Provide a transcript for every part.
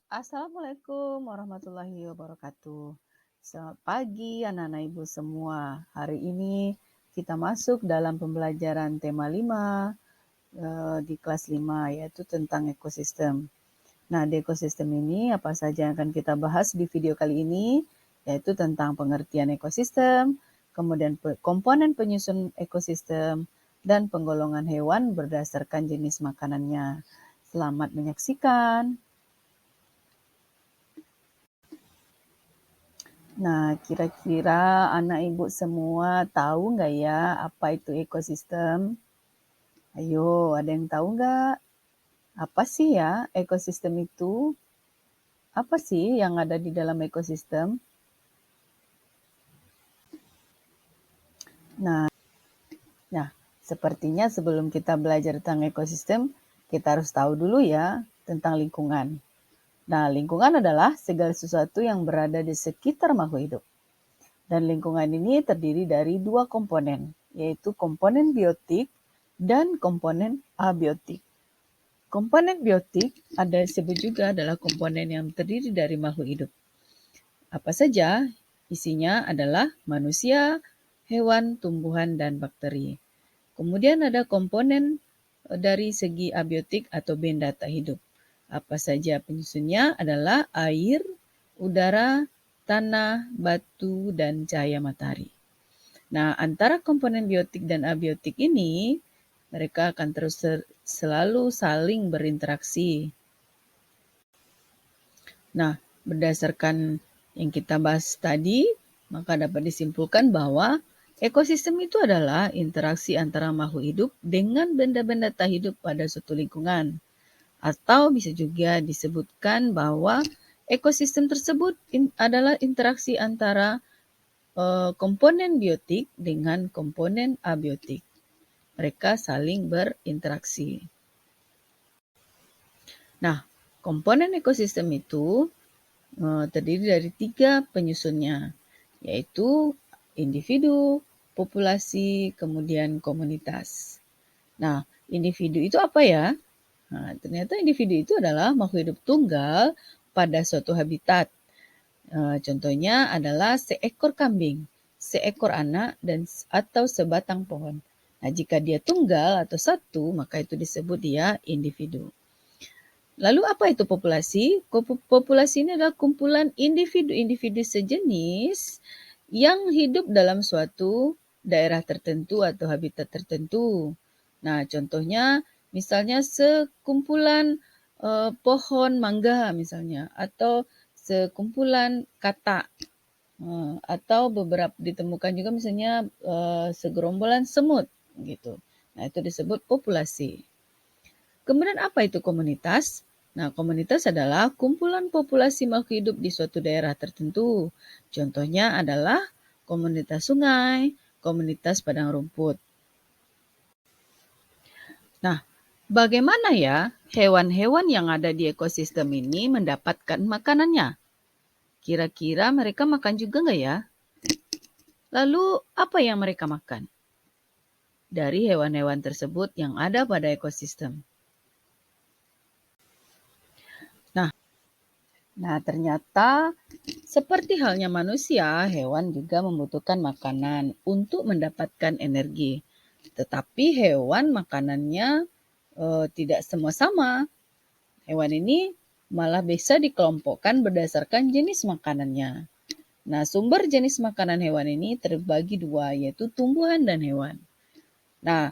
Assalamualaikum warahmatullahi wabarakatuh. Selamat pagi anak-anak ibu semua. Hari ini kita masuk dalam pembelajaran tema 5 di kelas 5 yaitu tentang ekosistem. Nah, di ekosistem ini apa saja yang akan kita bahas di video kali ini yaitu tentang pengertian ekosistem, kemudian komponen penyusun ekosistem, dan penggolongan hewan berdasarkan jenis makanannya. Selamat menyaksikan. Nah, kira-kira anak ibu semua tahu nggak ya apa itu ekosistem? Ayo, ada yang tahu nggak? Apa sih ya ekosistem itu? Apa sih yang ada di dalam ekosistem? Nah, sepertinya sebelum kita belajar tentang ekosistem, kita harus tahu dulu ya tentang lingkungan. Nah, lingkungan adalah segala sesuatu yang berada di sekitar makhluk hidup. Dan lingkungan ini terdiri dari dua komponen, yaitu komponen biotik dan komponen abiotik. Komponen biotik ada disebut juga adalah komponen yang terdiri dari makhluk hidup. Apa saja? Isinya adalah manusia, hewan, tumbuhan, dan bakteri. Kemudian ada komponen dari segi abiotik atau benda tak hidup. Apa saja penyusunnya adalah air, udara, tanah, batu, dan cahaya matahari. Nah, antara komponen biotik dan abiotik ini, mereka akan terus selalu saling berinteraksi. Nah, berdasarkan yang kita bahas tadi, maka dapat disimpulkan bahwa ekosistem itu adalah interaksi antara makhluk hidup dengan benda-benda tak hidup pada suatu lingkungan. Atau bisa juga disebutkan bahwa ekosistem tersebut adalah interaksi antara komponen biotik dengan komponen abiotik. Mereka saling berinteraksi. Nah, komponen ekosistem itu terdiri dari 3 penyusunnya, yaitu individu, populasi, kemudian komunitas. Nah, individu itu apa ya? Nah, ternyata individu itu adalah makhluk hidup tunggal pada suatu habitat. Contohnya adalah seekor kambing, seekor anak, dan atau sebatang pohon. Nah, jika dia tunggal atau satu, maka itu disebut dia individu. Lalu apa itu populasi? Populasi ini adalah kumpulan individu-individu sejenis yang hidup dalam suatu daerah tertentu atau habitat tertentu. Nah, contohnya misalnya sekumpulan pohon mangga misalnya, atau sekumpulan katak, atau beberapa ditemukan juga misalnya segerombolan semut gitu. Nah, itu disebut populasi. Kemudian apa itu komunitas? Nah, komunitas adalah kumpulan populasi makhluk hidup di suatu daerah tertentu. Contohnya adalah komunitas sungai, komunitas padang rumput. Nah, bagaimana ya hewan-hewan yang ada di ekosistem ini mendapatkan makanannya? Kira-kira mereka makan juga nggak ya? Lalu apa yang mereka makan? Dari hewan-hewan tersebut yang ada pada ekosistem. Nah, ternyata seperti halnya manusia, hewan juga membutuhkan makanan untuk mendapatkan energi. Tetapi hewan makanannya tidak semua sama. Hewan ini malah bisa dikelompokkan berdasarkan jenis makanannya. Nah, sumber jenis makanan hewan ini terbagi dua, yaitu tumbuhan dan hewan. Nah,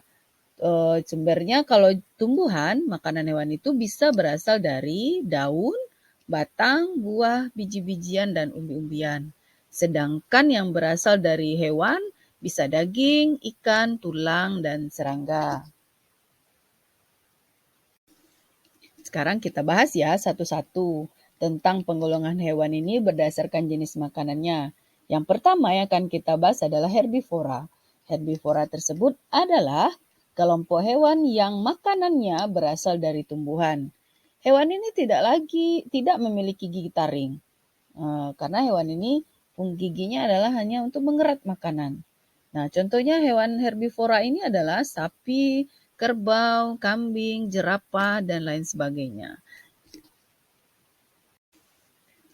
sumbernya kalau tumbuhan, makanan hewan itu bisa berasal dari daun, batang, buah, biji-bijian, dan umbi-umbian. Sedangkan yang berasal dari hewan bisa daging, ikan, tulang, dan serangga. Sekarang kita bahas ya satu-satu tentang penggolongan hewan ini berdasarkan jenis makanannya. Yang pertama yang akan kita bahas adalah herbivora. Herbivora tersebut adalah kelompok hewan yang makanannya berasal dari tumbuhan. Hewan ini tidak memiliki gigi taring. Karena hewan ini giginya adalah hanya untuk mengerat makanan. Nah, contohnya hewan herbivora ini adalah sapi, kerbau, kambing, jerapah, dan lain sebagainya.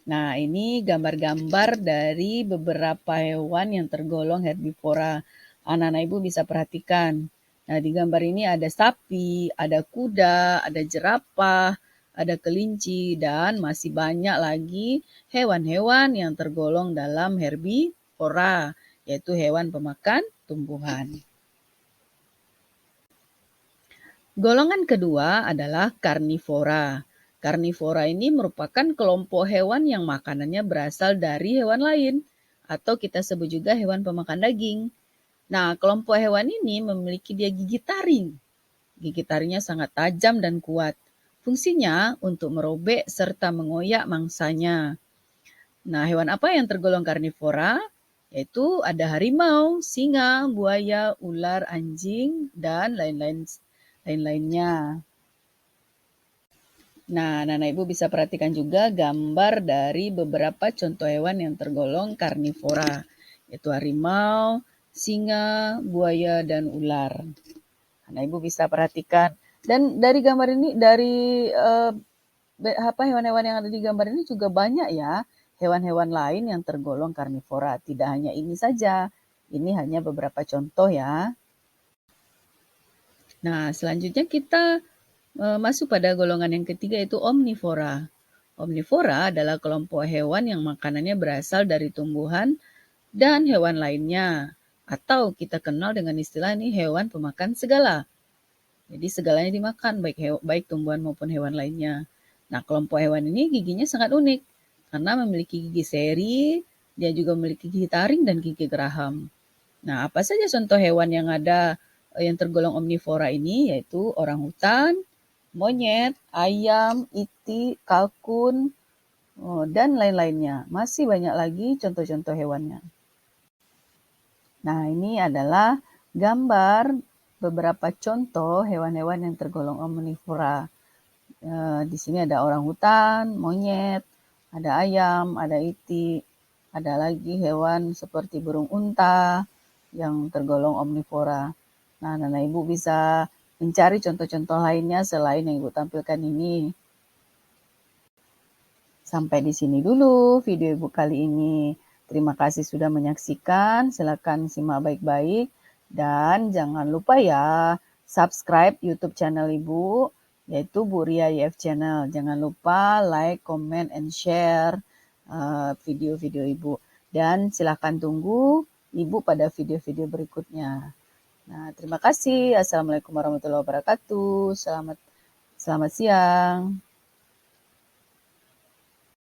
Nah, ini gambar-gambar dari beberapa hewan yang tergolong herbivora. Anak-anak Ibu bisa perhatikan. Nah, di gambar ini ada sapi, ada kuda, ada jerapah, ada kelinci, dan masih banyak lagi hewan-hewan yang tergolong dalam herbivora, yaitu hewan pemakan tumbuhan. Golongan kedua adalah karnivora. Karnivora ini merupakan kelompok hewan yang makanannya berasal dari hewan lain, atau kita sebut juga hewan pemakan daging. Nah, kelompok hewan ini memiliki gigi taring. Gigi taringnya sangat tajam dan kuat. Fungsinya untuk merobek serta mengoyak mangsanya. Nah, hewan apa yang tergolong karnivora? Yaitu ada harimau, singa, buaya, ular, anjing, dan lain-lainnya. Nah, Nana Ibu bisa perhatikan juga gambar dari beberapa contoh hewan yang tergolong karnivora, yaitu harimau, singa, buaya, dan ular. Nana Ibu bisa perhatikan. Dan dari gambar ini, dari hewan-hewan yang ada di gambar ini juga banyak ya, hewan-hewan lain yang tergolong karnivora. Tidak hanya ini saja, ini hanya beberapa contoh ya. Nah, selanjutnya kita masuk pada golongan yang ketiga yaitu omnivora. Omnivora adalah kelompok hewan yang makanannya berasal dari tumbuhan dan hewan lainnya. Atau kita kenal dengan istilah ini hewan pemakan segala. Jadi segalanya dimakan, baik tumbuhan maupun hewan lainnya. Nah, kelompok hewan ini giginya sangat unik karena memiliki gigi seri, dia juga memiliki gigi taring dan gigi geraham. Nah, apa saja contoh hewan yang ada yang tergolong omnivora ini, yaitu orangutan, monyet, ayam, itik, kalkun, dan lain-lainnya. Masih banyak lagi contoh-contoh hewannya. Nah, ini adalah gambar beberapa contoh hewan-hewan yang tergolong omnivora. Di sini ada orangutan, monyet, ada ayam, ada itik, ada lagi hewan seperti burung unta yang tergolong omnivora. Nah, Nana Ibu bisa mencari contoh-contoh lainnya selain yang Ibu tampilkan ini. Sampai di sini dulu video Ibu kali ini. Terima kasih sudah menyaksikan. Silakan simak baik-baik. Dan jangan lupa ya, subscribe YouTube channel Ibu, yaitu Bu Ria YF Channel. Jangan lupa like, comment, and share video-video Ibu. Dan silakan tunggu Ibu pada video-video berikutnya. Nah, terima kasih. Assalamualaikum warahmatullahi wabarakatuh. Selamat siang.